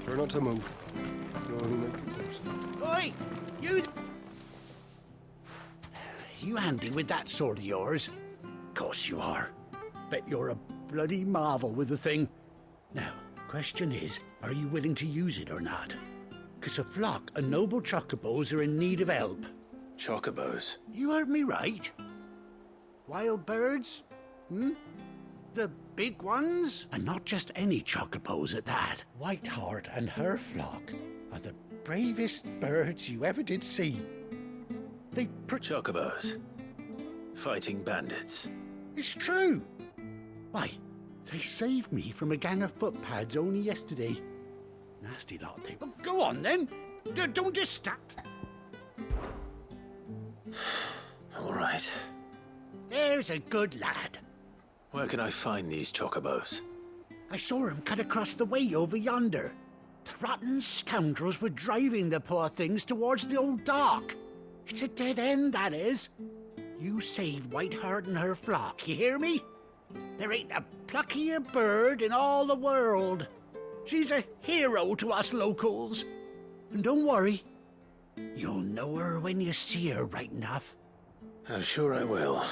Try not to move. You'll only make it worse. Oi! You handy with that sword of yours? Course you are. Bet you're a bloody marvel with the thing. Now, question is, are you willing to use it or not? 'Cause a flock of noble chocobos are in need of help. Chocobos? You heard me right. Wild birds? The big ones? And not just any chocobos at that. Whiteheart and her flock are the bravest birds you ever did see. They Chocobos? Fighting bandits? It's true. Why, they saved me from a gang of footpads only yesterday. Nasty lot of things. Well, go on then. Don't just stop. All right. There's a good lad. Where can I find these chocobos? I saw him cut across the way over yonder. The rotten scoundrels were driving the poor things towards the old dock. It's a dead end, that is. You saved Whiteheart and her flock, you hear me? There ain't a pluckier bird in all the world. She's a hero to us locals. And don't worry, you'll know her when you see her right enough. I'm sure I will.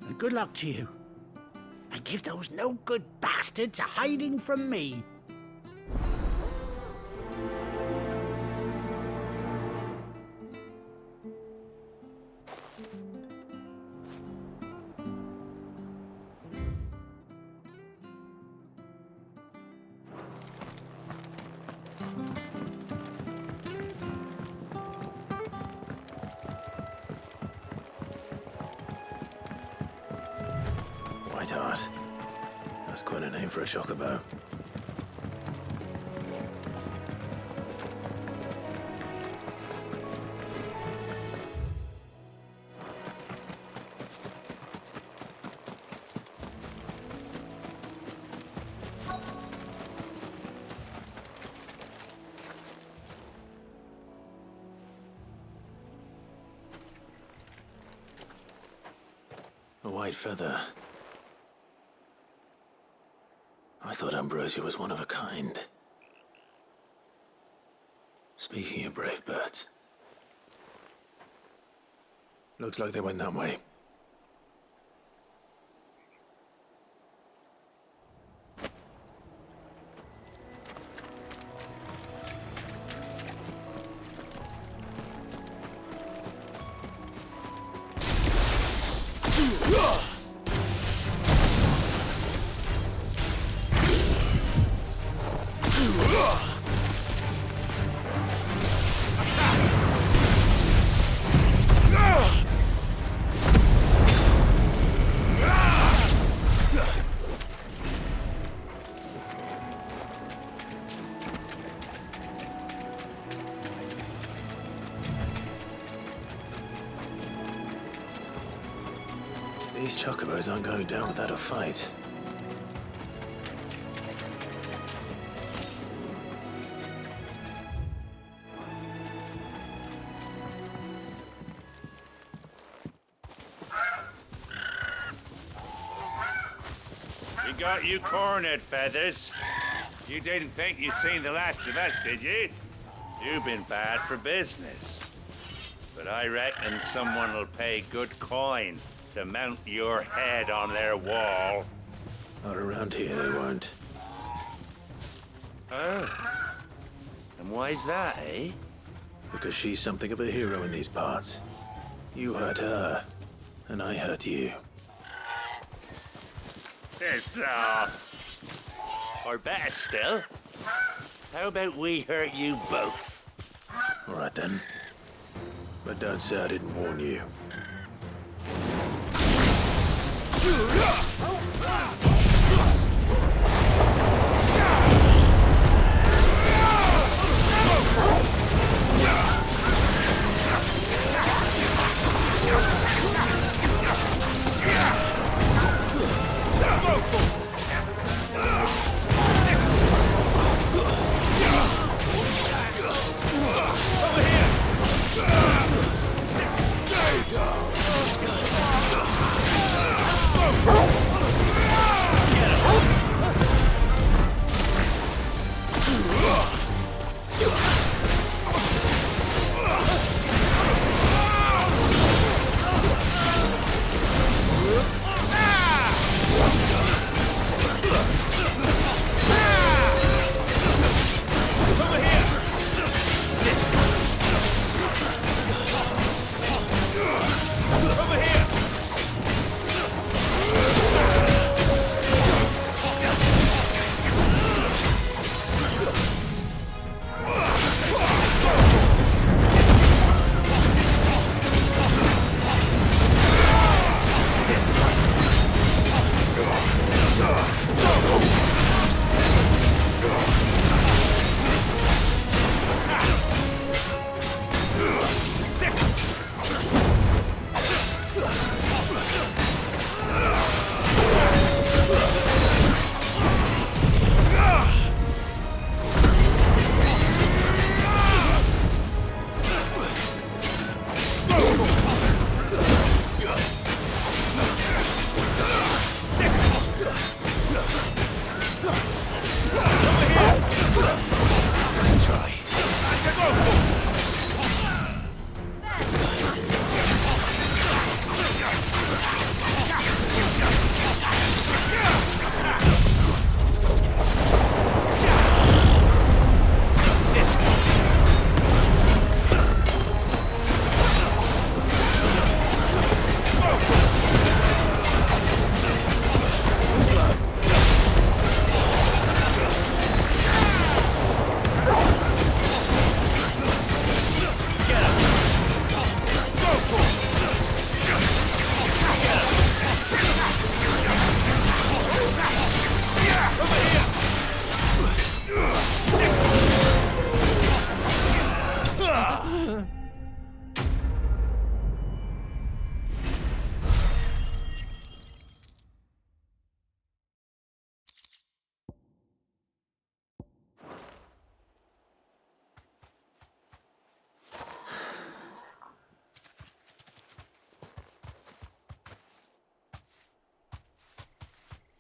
And good luck to you. And give those no-good bastards a hiding from me. Whiteheart. That's quite a name for a chocobo. A white feather. I thought Ambrosia was one of a kind. Speaking of brave birds. Looks like they went that way. These chocobos aren't going down without a fight. We got you cornered, Feathers. You didn't think you'd seen the last of us, did you? You've been bad for business. But I reckon someone will pay good coin to mount your head on their wall. Not around here, they won't. Oh. And why's that, eh? Because she's something of a hero in these parts. You hurt her, and I hurt you. Piss off. Or better still, how about we hurt you both? All right then. But don't say I didn't warn you.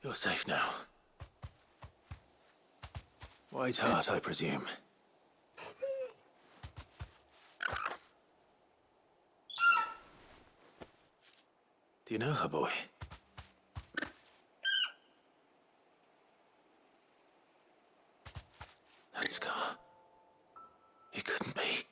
You're safe now. White Hart, I presume. Do you know her, boy? That scar. It couldn't be.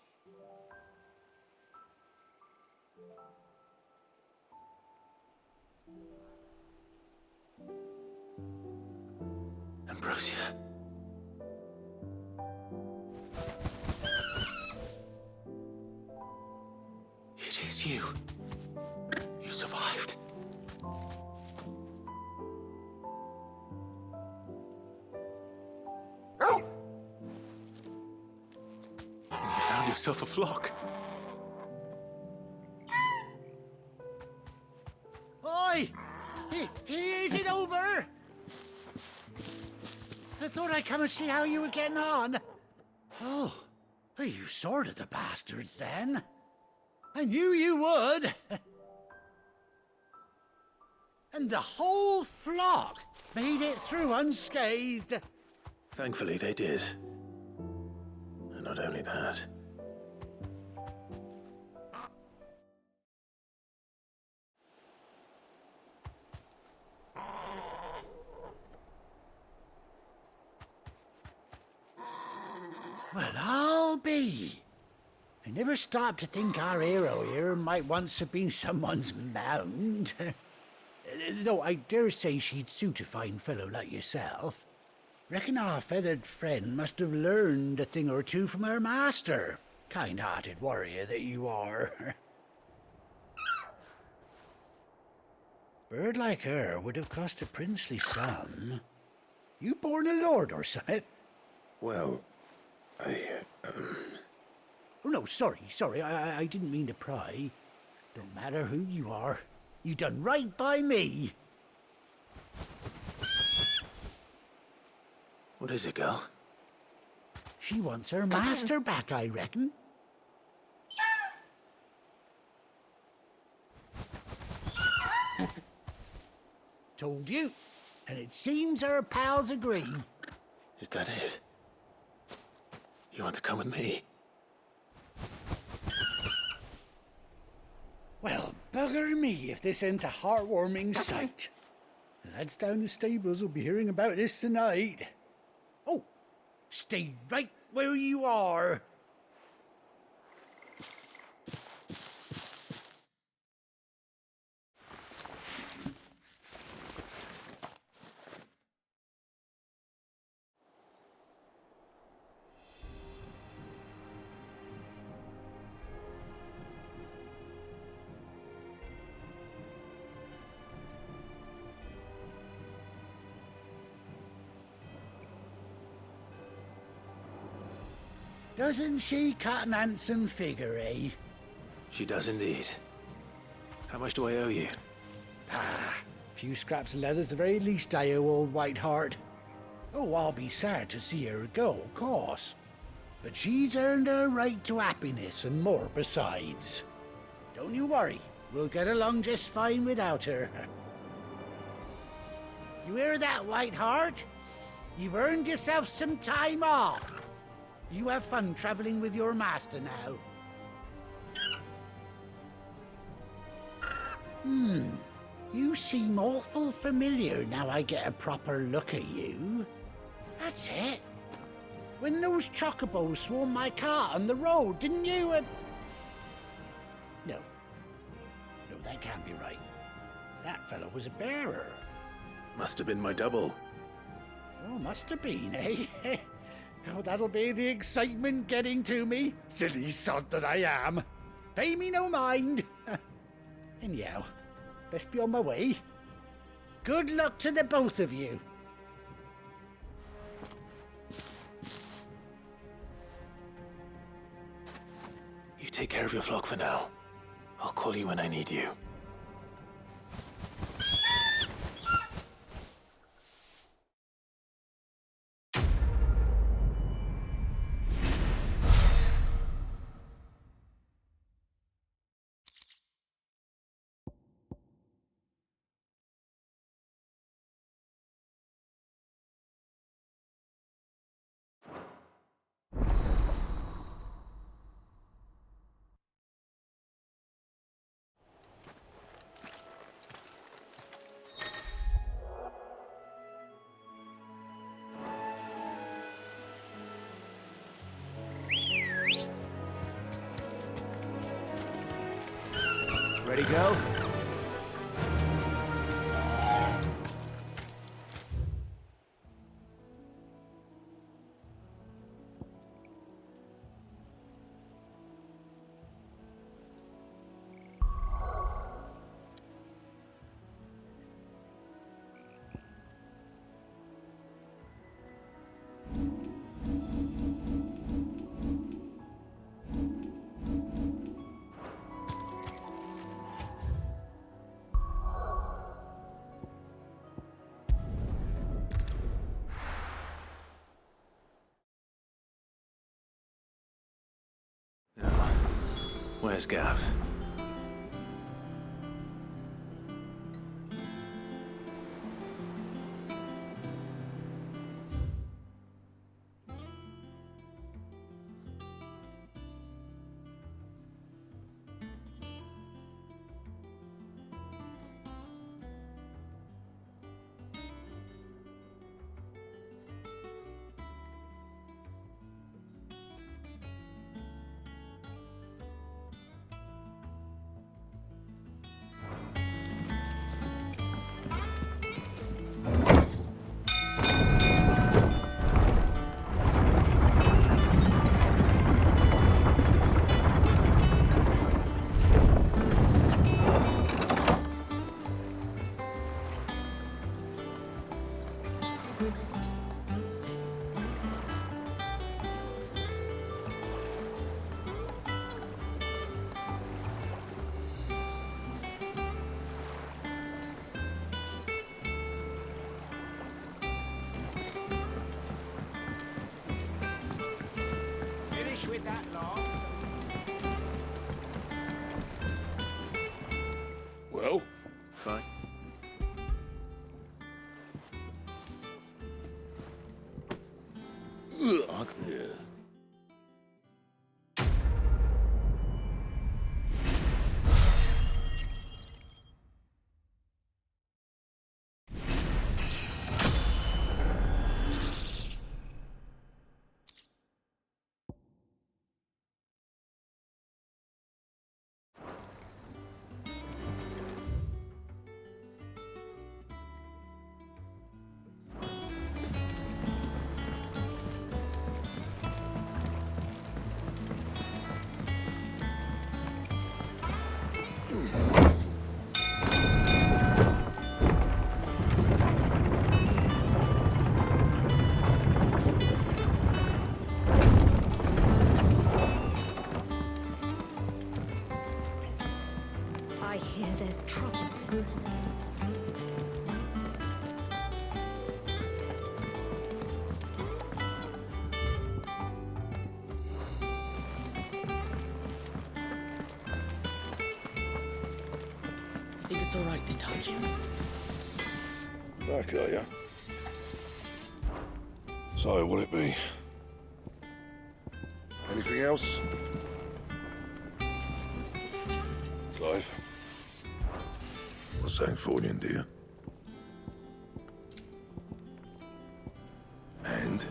Ambrosia. It is you. You survived. And you found yourself a flock. Oi! Is it over? I thought I'd come and see how you were getting on. Oh, you sorted the bastards then. I knew you would. And the whole flock made it through unscathed. Thankfully, they did. And not only that. Well, I'll be. I never stopped to think our hero here might once have been someone's mount. Though I dare say she'd suit a fine fellow like yourself. Reckon our feathered friend must have learned a thing or two from her master. Kind-hearted warrior that you are. Bird like her would have cost a princely sum. You born a lord or something? Well, Oh, no, sorry. I didn't mean to pry. Don't matter who you are. You done right by me. What is it, girl? She wants her master back, I reckon. Told you. And it seems her pals agree. Is that it? You want to come with me? Well, bugger me if this ain't a heartwarming sight. The lads down the stables will be hearing about this tonight. Oh, stay right where you are. Doesn't she cut an handsome figure, eh? She does indeed. How much do I owe you? A few scraps of leather's the very least I owe old White Hart. Oh, I'll be sad to see her go, of course. But she's earned her right to happiness and more besides. Don't you worry, we'll get along just fine without her. You hear that, White Hart? You've earned yourself some time off. You have fun traveling with your master now. You seem awful familiar now I get a proper look at you. That's it. When those chocobos swarmed my car on the road, didn't you? No, that can't be right. That fellow was a bearer. Must have been my double. Oh, must have been, eh? Oh, that'll be the excitement getting to me. Silly sod that I am. Pay me no mind. Anyhow, best be on my way. Good luck to the both of you. You take care of your flock for now. I'll call you when I need you. Ready, go? Where's Gav? Finish with that log. Well, Fine. ugh, yeah. I hear there's trouble. Think it's all right to touch him? Back, are ya? So, what'll it be? Anything else? Clive? What's something for you, dear? And?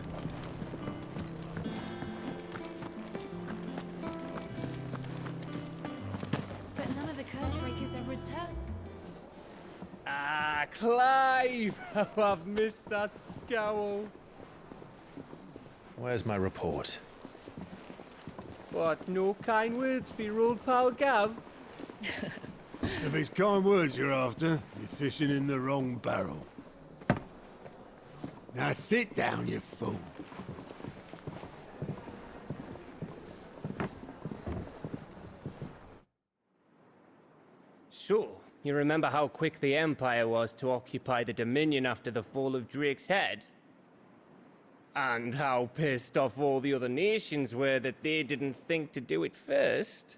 But none of the curse breakers ever return. Ah, Clive! Oh, I've missed that scowl. Where's my report? What, no kind words for your old pal Gav? If it's kind words you're after, you're fishing in the wrong barrel. Now sit down, you fool. So, you remember how quick the Empire was to occupy the Dominion after the fall of Drake's head? And how pissed off all the other nations were that they didn't think to do it first?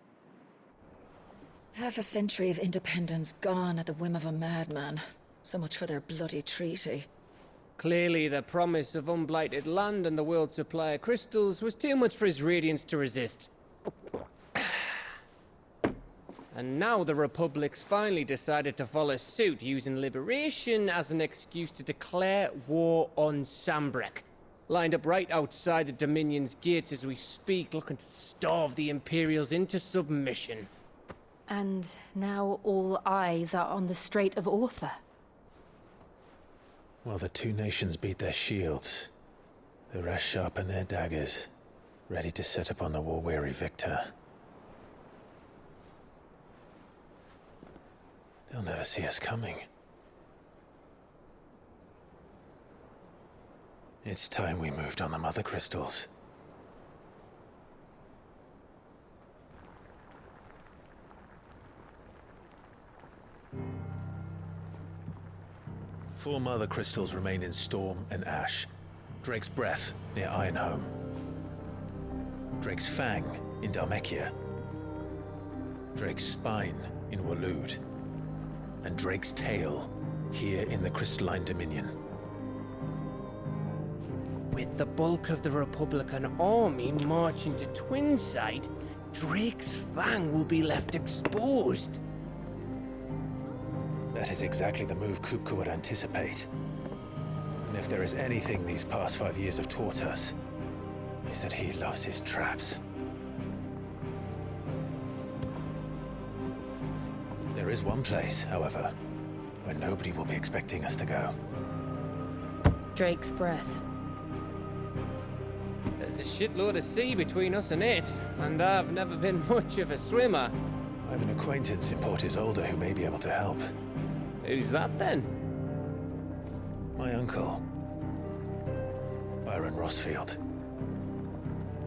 Half a century of independence gone at the whim of a madman. So much for their bloody treaty. Clearly, the promise of unblighted land and the world's supply of crystals was too much for his radiance to resist. And now the Republic's finally decided to follow suit, using liberation as an excuse to declare war on Sambrek. Lined up right outside the Dominion's gates as we speak, looking to starve the Imperials into submission. And now all eyes are on the Strait of Author. While the two nations beat their shields, the rest sharpen their daggers, ready to set upon the war-weary victor. They'll never see us coming. It's time we moved on the Mother Crystals. Four Mother Crystals remain in Storm and Ash. Drake's Breath near Ironhome. Drake's Fang in Dhalmekia. Drake's Spine in Waloed. And Drake's Tail here in the Crystalline Dominion. With the bulk of the Republican army marching to Twinside, Drake's Fang will be left exposed. That is exactly the move Kupka would anticipate. And if there is anything these past 5 years have taught us, is that he loves his traps. There is one place, however, where nobody will be expecting us to go. Drake's Breath. There's a shitload of sea between us and it, and I've never been much of a swimmer. I have an acquaintance in Port Isolde who may be able to help. Who's that then? My uncle, Byron Rosfield.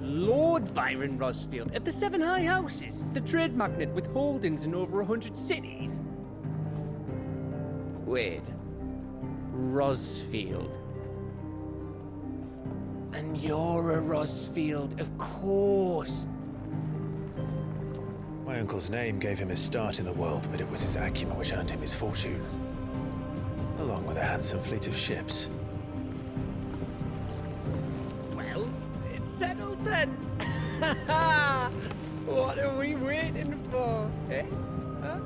Lord Byron Rosfield of the Seven High Houses, the trade magnate with holdings in over 100 cities. Wait, Rosfield. And you're a Rosfield, of course. My uncle's name gave him his start in the world, but it was his acumen which earned him his fortune, along with a handsome fleet of ships. Well, it's settled then. What are we waiting for, eh? Huh?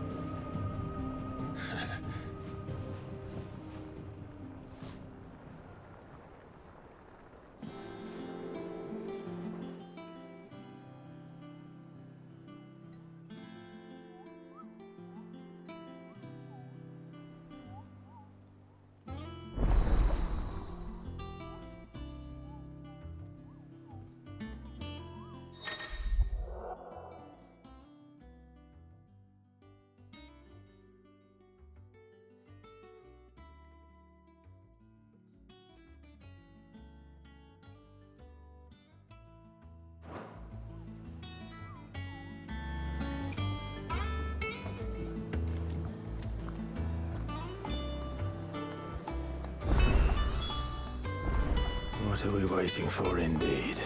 What are we waiting for, indeed?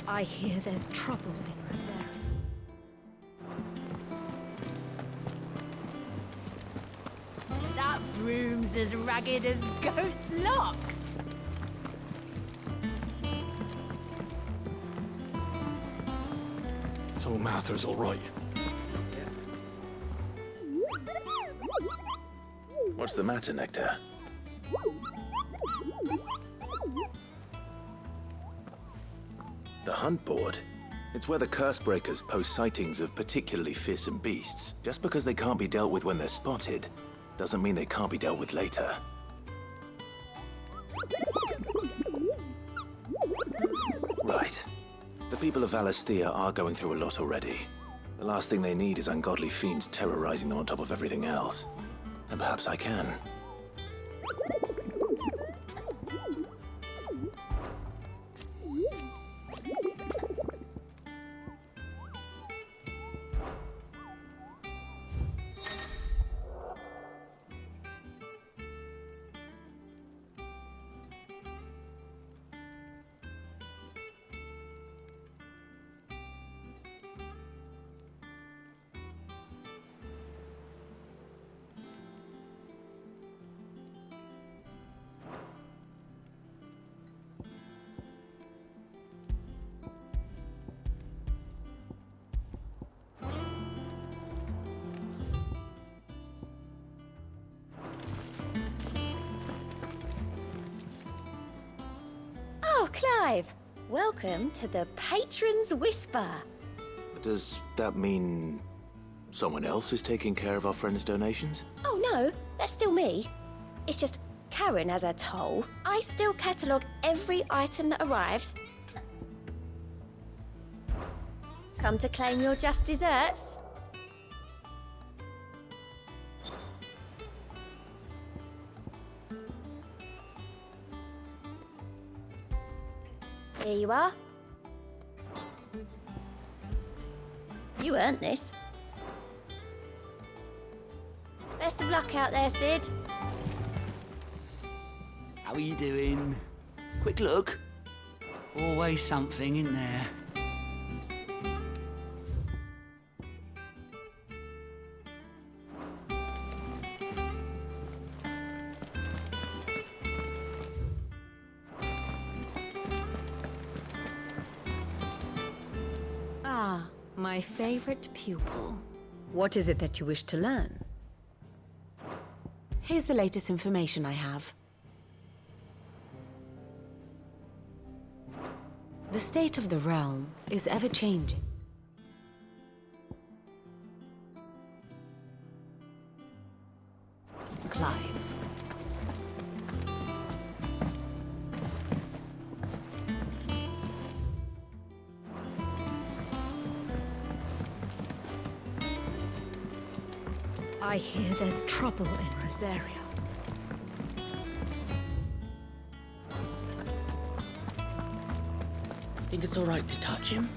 I hear there's trouble in Rosaria. That broom's as ragged as goat's locks. So Mather's all right. What's the matter, Nectar? The hunt board? It's where the Cursebreakers post sightings of particularly fearsome beasts. Just because they can't be dealt with when they're spotted, doesn't mean they can't be dealt with later. Right. The people of Valisthea are going through a lot already. The last thing they need is ungodly fiends terrorizing them on top of everything else. And perhaps I can. Clive, welcome to the Patron's Whisper. Does that mean someone else is taking care of our friend's donations? Oh no, that's still me. It's just Karen has a toll. I still catalogue every item that arrives. Come to claim your just desserts? Here you are. You earned this. Best of luck out there, Sid. How are you doing? Quick look. Always something in there. Ah, my favorite pupil. What is it that you wish to learn? Here's the latest information I have. The state of the realm is ever-changing. Clive. I hear there's trouble in Rosaria. Think it's all right to touch him?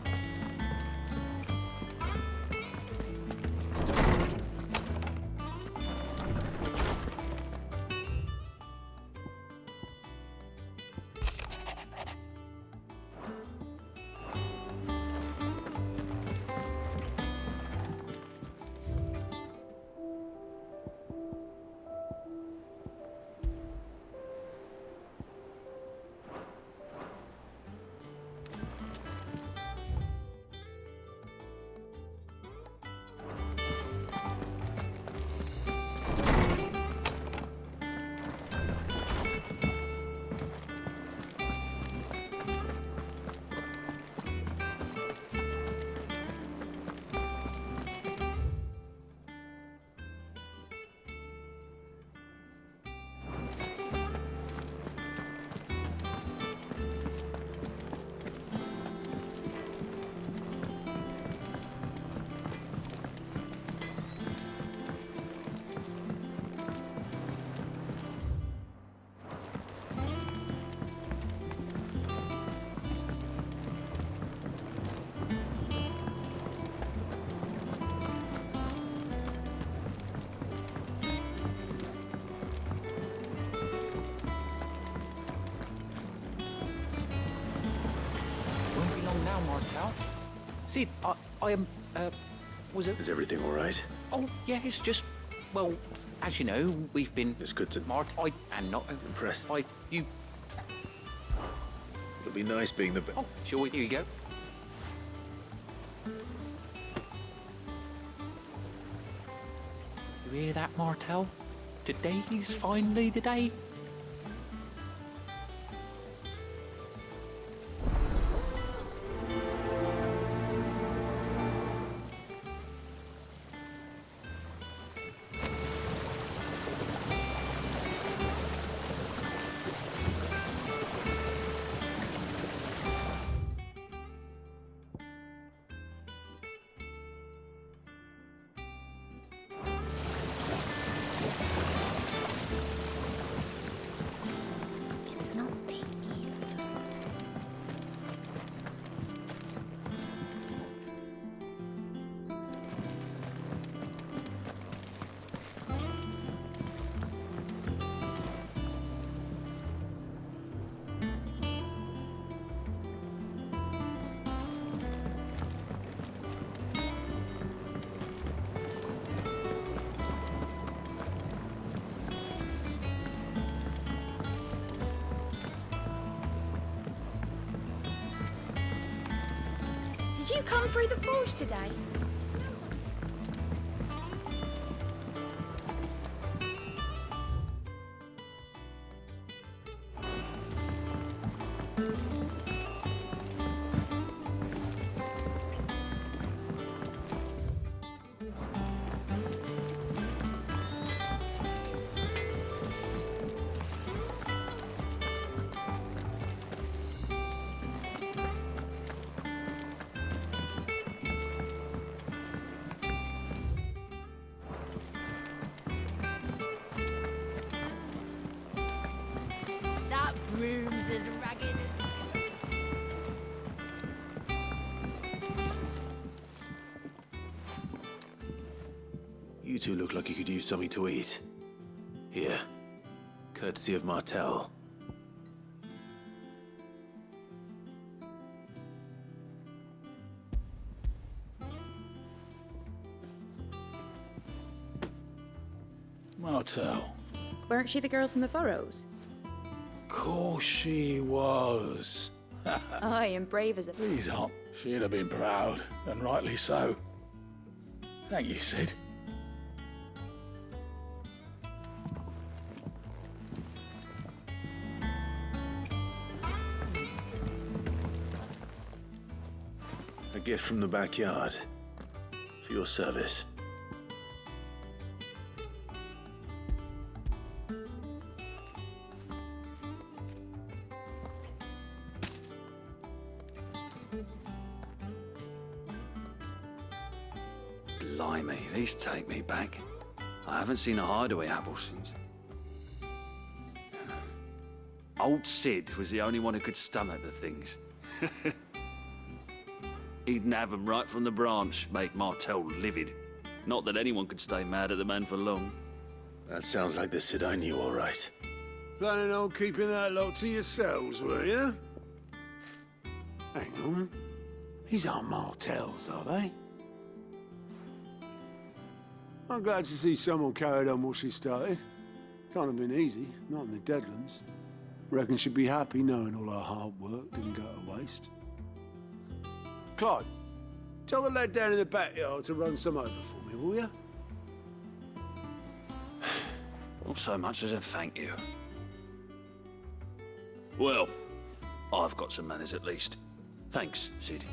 Now, Martel. Sid, I am, was it? Is everything all right? Oh, yeah, it's just, well, as you know, we've been... It's good to... and not... Impressed. You... It'll be nice being the... Oh, sure, here you go. You hear that, Martel? Today's finally the day. It's not the ether. Did you come through the forge today? It smells like... You two look like you could use something to eat. Here, courtesy of Martel. Martel. Weren't she the girl from the Furrows? Course she was. Aye, and brave as a... Please not. She'd have been proud, and rightly so. Thank you, Sid. A gift from the backyard. For your service. Blimey, these take me back. I haven't seen a hideaway apple since. Old Sid was the only one who could stomach the things. He'd nab 'em right from the branch, make Martel livid. Not that anyone could stay mad at the man for long. That sounds like the Sid I knew, all right. Planning on keeping that lot to yourselves, were you? Hang on. These aren't Martels, are they? I'm glad to see someone carried on what she started. Can't have been easy, not in the Deadlands. Reckon she'd be happy knowing all her hard work didn't go to waste. Clive, tell the lad down in the backyard to run some over for me, will you? Not so much as a thank you. Well, I've got some manners at least. Thanks, Sid.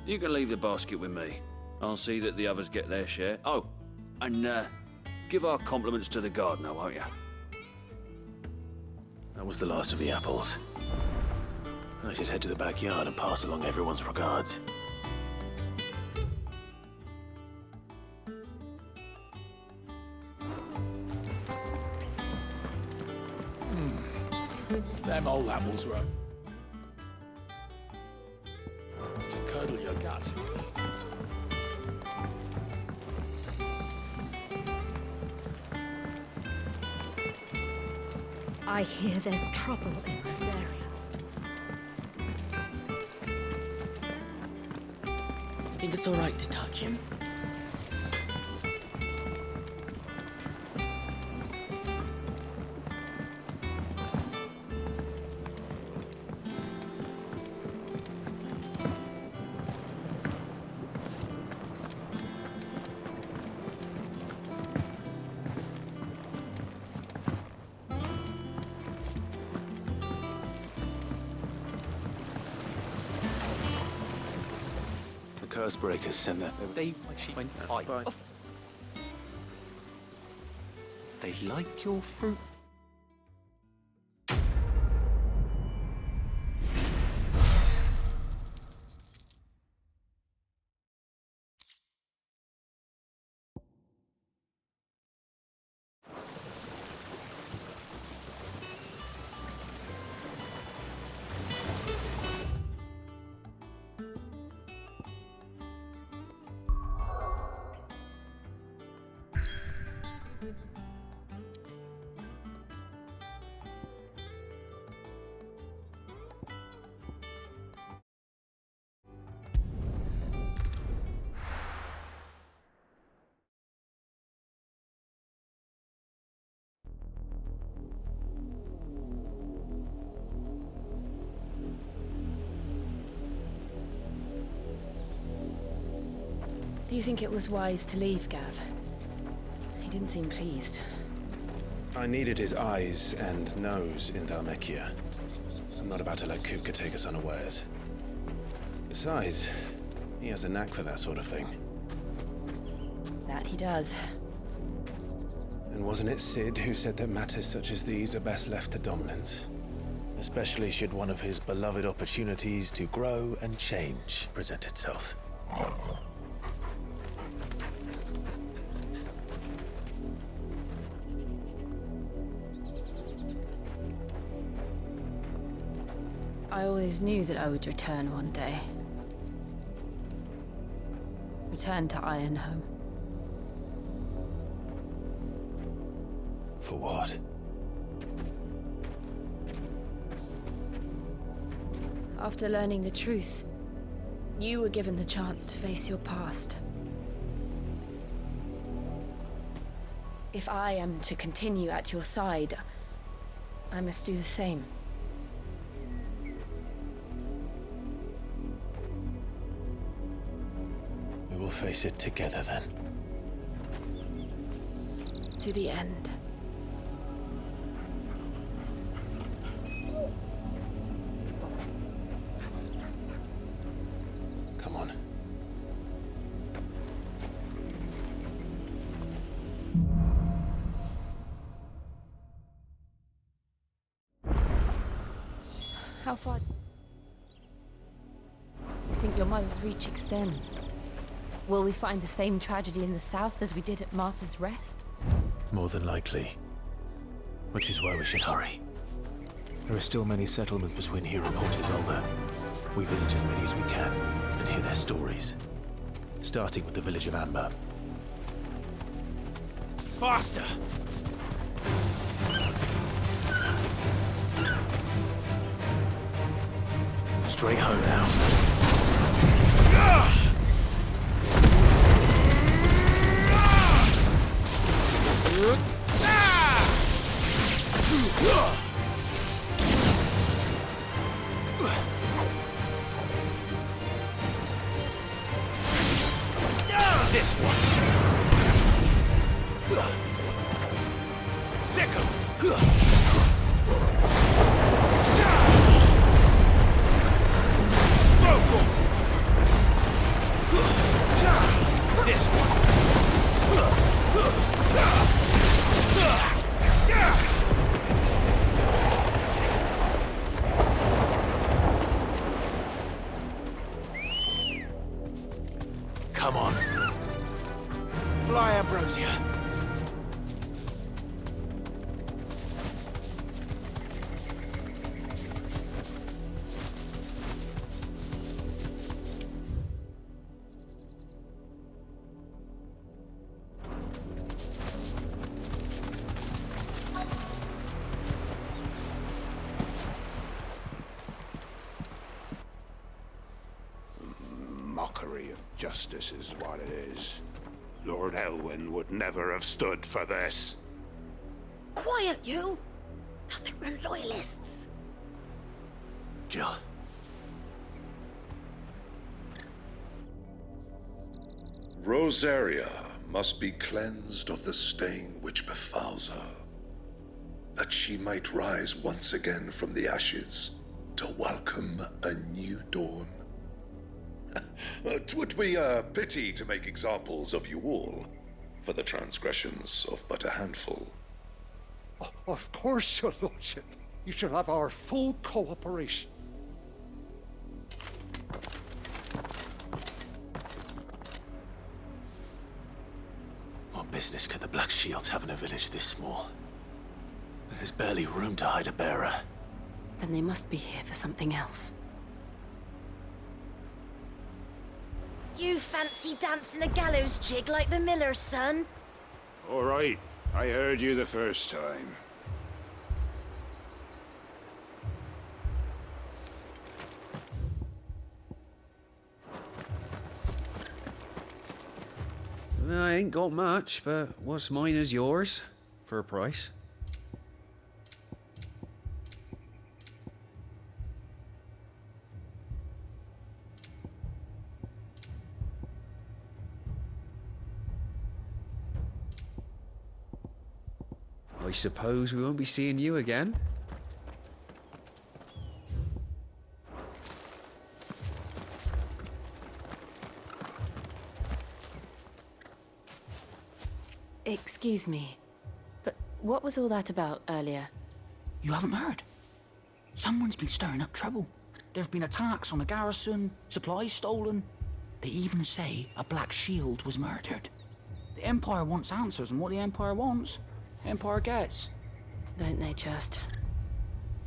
You can leave the basket with me. I'll see that the others get their share. Oh, and give our compliments to the gardener, won't you? That was the last of the apples. I should head to the backyard and pass along everyone's regards. Them old apples were... to curdle your guts. I hear there's trouble in Rosaria. You think it's all right to touch him? Cursebreakers send that. They like your fruit. Do you think it was wise to leave, Gav? He didn't seem pleased. I needed his eyes and nose in Dhalmekia. I'm not about to let Kupka take us unawares. Besides, he has a knack for that sort of thing. That he does. And wasn't it Sid who said that matters such as these are best left to dominance? Especially should one of his beloved opportunities to grow and change present itself. I always knew that I would return one day. Return to Ironhome. For what? After learning the truth, you were given the chance to face your past. If I am to continue at your side, I must do the same. We will face it together then. To the end. Come on. How far... You think your mother's reach extends? Will we find the same tragedy in the south as we did at Martha's Rest? More than likely. Which is why we should hurry. There are still many settlements between here and Port Isolde. We visit as many as we can and hear their stories. Starting with the village of Amber. Faster! Straight home now. This one. Sickle. This one. Come on. Fly, Ambrosia. Mockery of justice is what it is. Lord Elwyn would never have stood for this. Quiet, you! I think we're loyalists. Jill. Rosaria must be cleansed of the stain which befouls her, that she might rise once again from the ashes to welcome a new dawn. 'Twould be a pity to make examples of you all, for the transgressions of but a handful. Of course, your lordship. You shall have our full cooperation. What business could the Black Shields have in a village this small? There's barely room to hide a bearer. Then they must be here for something else. You fancy dancing a gallows jig like the miller's son? All right, I heard you the first time. I ain't got much, but what's mine is yours, for a price. I suppose we won't be seeing you again. Excuse me, but what was all that about earlier? You haven't heard? Someone's been stirring up trouble. There have been attacks on the garrison, supplies stolen. They even say a Black Shield was murdered. The Empire wants answers, and what the Empire wants, the Empire gets. Don't they just?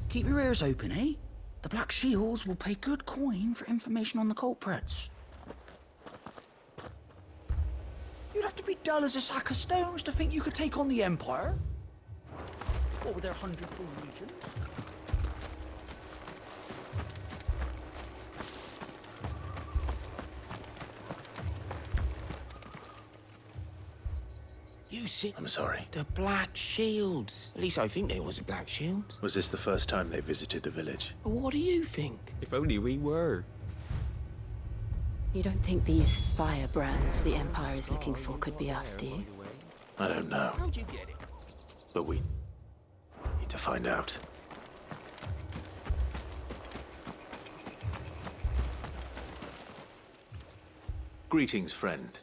Keep your ears open, eh? The Black Shields will pay good coin for information on the culprits. You'd have to be dull as a sack of stones to think you could take on the Empire. over their hundredfold legions. You see... I'm sorry. The Black Shields. At least I think there was a Black Shield. Was this the first time they visited the village? But what do you think? If only we were. You don't think these firebrands the Empire is looking for could be us, do you? I don't know. How'd you get it? But we need to find out. Greetings, friend.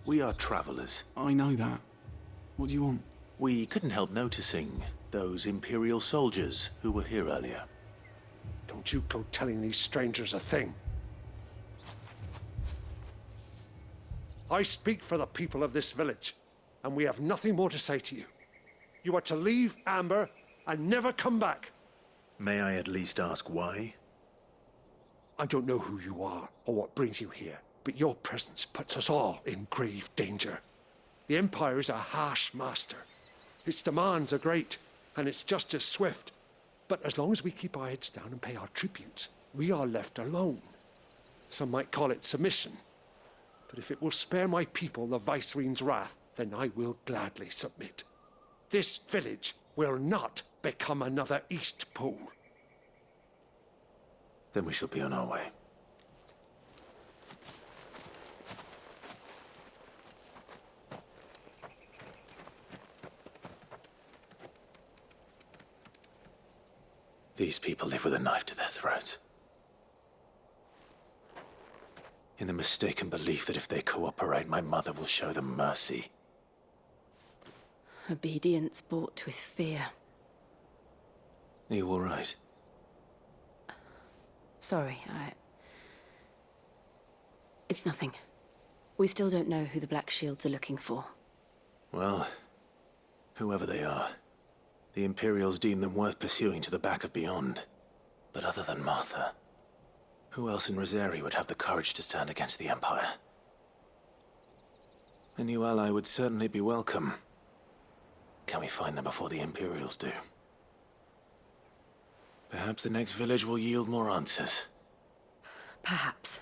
We are travelers. I know that. What do you want? We couldn't help noticing those Imperial soldiers who were here earlier. Don't you go telling these strangers a thing. I speak for the people of this village, and we have nothing more to say to you. You are to leave Amber and never come back. May I at least ask why? I don't know who you are or what brings you here, but your presence puts us all in grave danger. The Empire is a harsh master. Its demands are great, and its justice swift. But as long as we keep our heads down and pay our tributes, we are left alone. Some might call it submission. But if it will spare my people the Viceroy's wrath, then I will gladly submit. This village will not become another East Pool. Then we shall be on our way. These people live with a knife to their throats. In the mistaken belief that if they cooperate, my mother will show them mercy. Obedience bought with fear. Are you all right? Sorry, It's nothing. We still don't know who the Black Shields are looking for. Well, whoever they are, the Imperials deem them worth pursuing to the back of beyond. But other than Martha, who else in Rosari would have the courage to stand against the Empire? A new ally would certainly be welcome. Can we find them before the Imperials do? Perhaps the next village will yield more answers. Perhaps.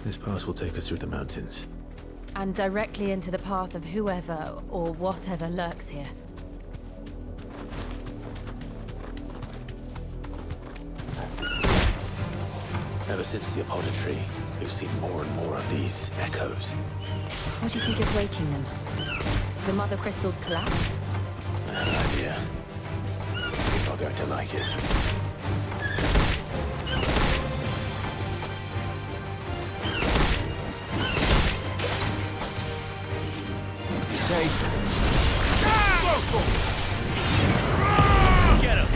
This pass will take us through the mountains. And directly into the path of whoever or whatever lurks here. Ever since the Apodatory, we've seen more and more of these echoes. What do you think is waking them? The Mother Crystal's collapse? I have no idea. You're not going to like it. Safe. Get him!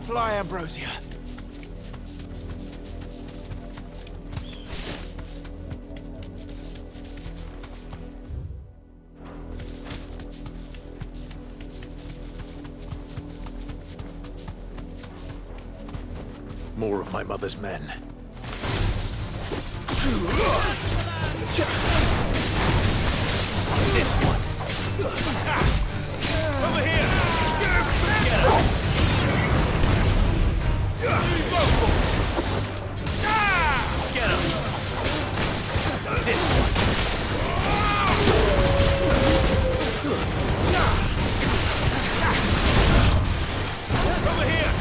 Fly, Ambrosia. More of my mother's men. This one. Over here! Get him! Get him! This one. Over here!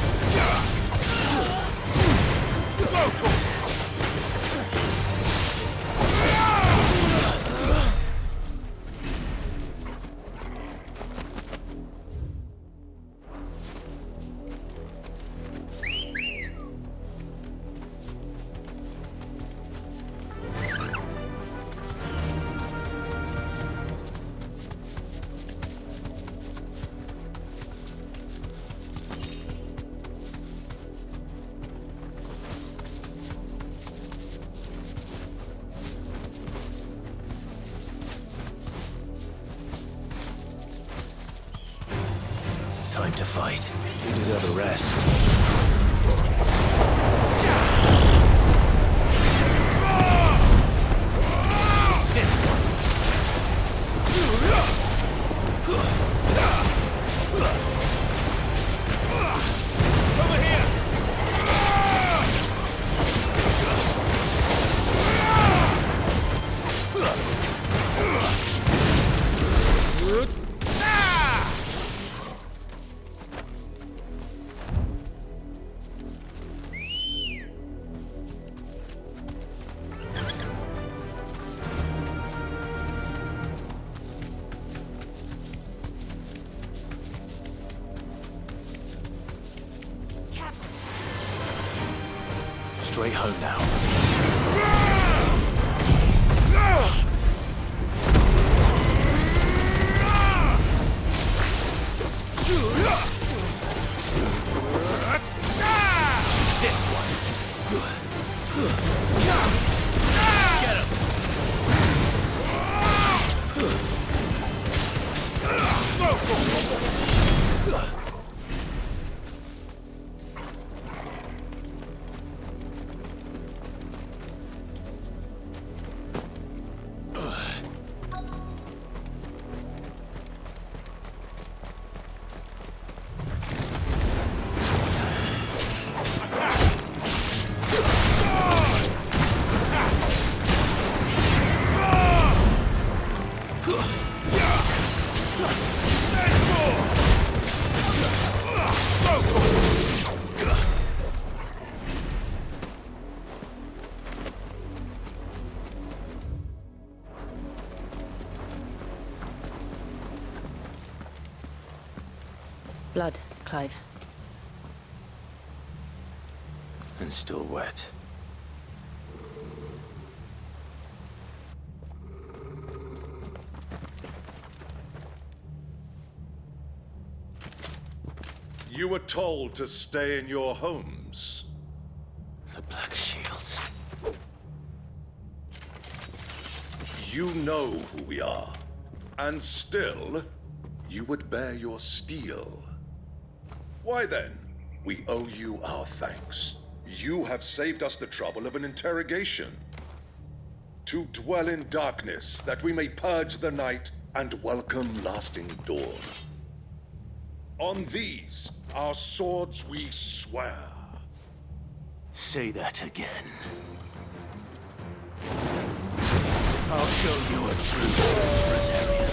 time to fight. You deserve a rest. This one. Over here! Straight home now. This one. Get him. Blood, Clive. And still wet. You were told to stay in your homes. The Black Shields. You know who we are. And still, you would bear your steel. Why then, we owe you our thanks. You have saved us the trouble of an interrogation. To dwell in darkness, that we may purge the night and welcome lasting dawn. On these, our swords we swear. Say that again. I'll show you a true sword, Rosarian.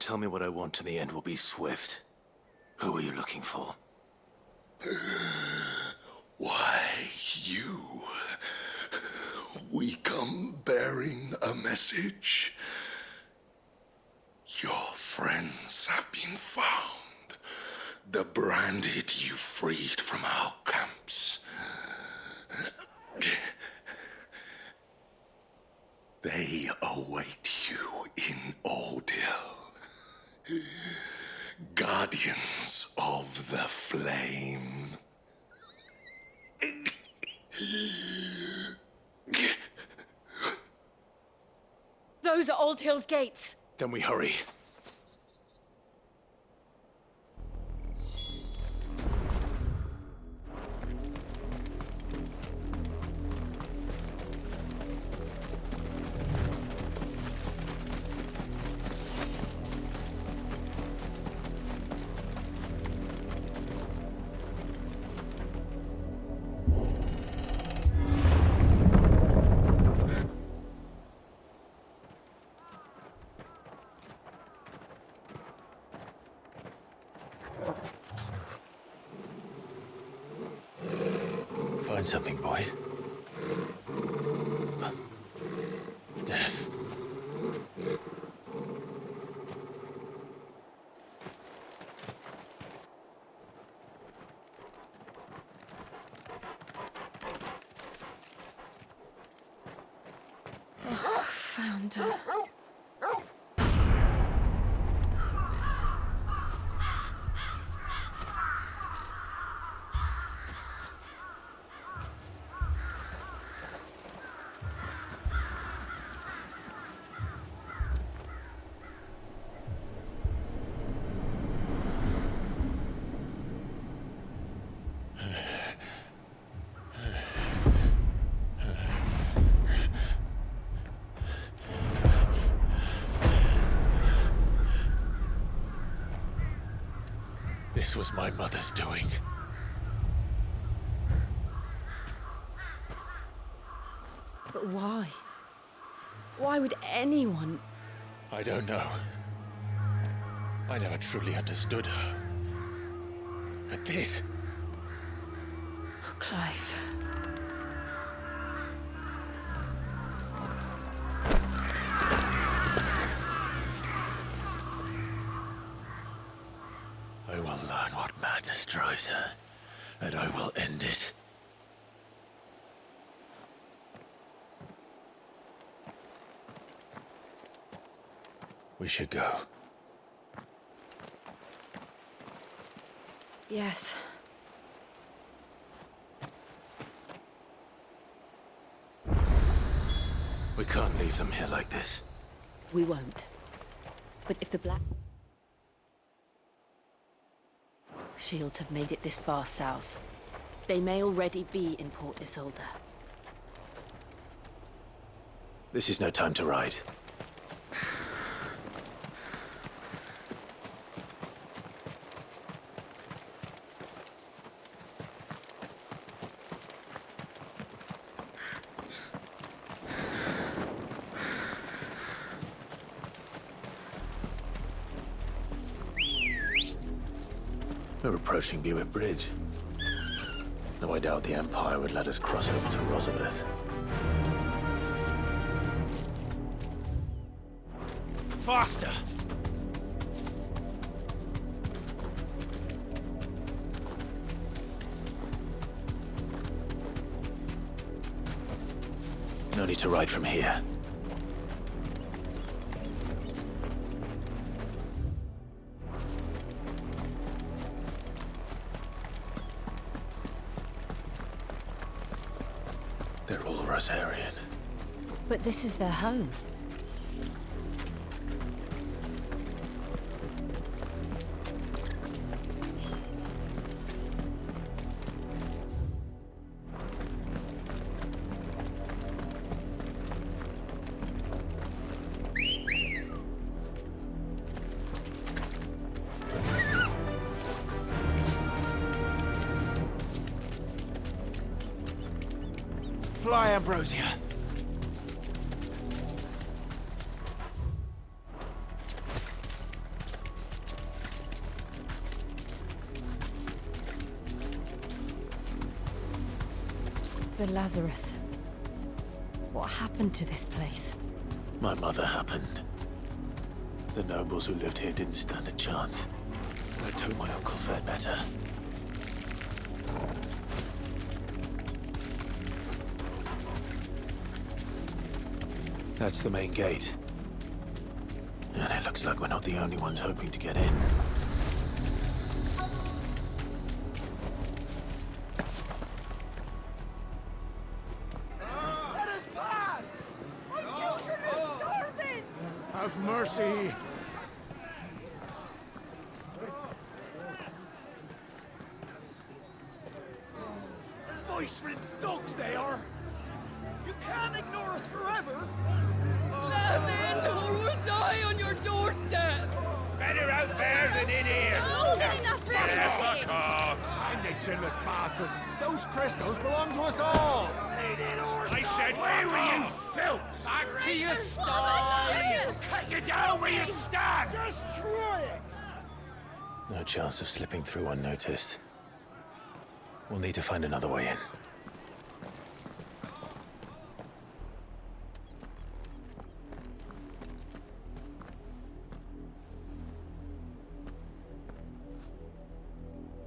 Tell me what I want and the end will be swift. Who are you looking for? Why, you. We come bearing a message. Your friends have been found. The branded you freed from our camps. They await you in Odil. Guardians of the Flame. Those are Old Hill's gates. Then we hurry. Find something, boy. Death. Found her. This was my mother's doing. But why? Why would anyone... I don't know. I never truly understood her. But this... Oh, Clive. I will learn what madness drives her, and I will end it. We should go. Yes. We can't leave them here like this. We won't. But if the Black Shields have made it this far south, they may already be in Port Isolde. This is no time to ride. We're approaching Buick Bridge. Though I doubt the Empire would let us cross over to Rosabeth. Faster! No need to ride from here. They're all Rosarian. But this is their home. Fly, Ambrosia. The Lazarus. What happened to this place? My mother happened. The nobles who lived here didn't stand a chance. Let's hope my uncle fared better. That's the main gate. And it looks like we're not the only ones hoping to get in. Let us pass! My children are starving! Have mercy. Voice-rinsed dogs they are! You can't ignore us forever! Let us in, or we'll die on your doorstep! Better out there than in here! More than enough room to Fuck off! Find the chinless bastards. Those crystals belong to us all. I said, where were you, filth? Back to your sties! Cut you down where you stand! Destroy it! No chance of slipping through unnoticed. We'll need to find another way in.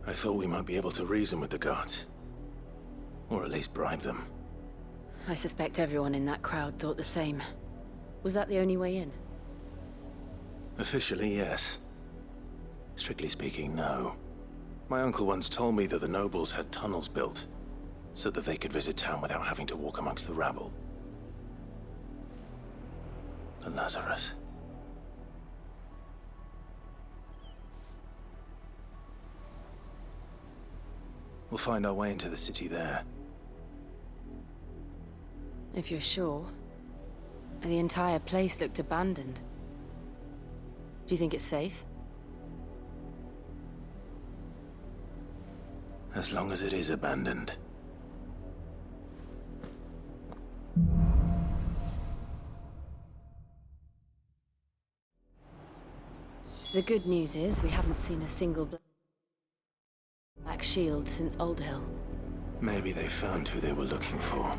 I thought we might be able to reason with the guards. Or at least bribe them. I suspect everyone in that crowd thought the same. Was that the only way in? Officially, yes. Strictly speaking, no. My uncle once told me that the nobles had tunnels built, so that they could visit town without having to walk amongst the rabble. The Lazarus. We'll find our way into the city there. If you're sure. The entire place looked abandoned. Do you think it's safe? As long as it is abandoned. The good news is we haven't seen a single black shield since Old Hill. Maybe they found who they were looking for.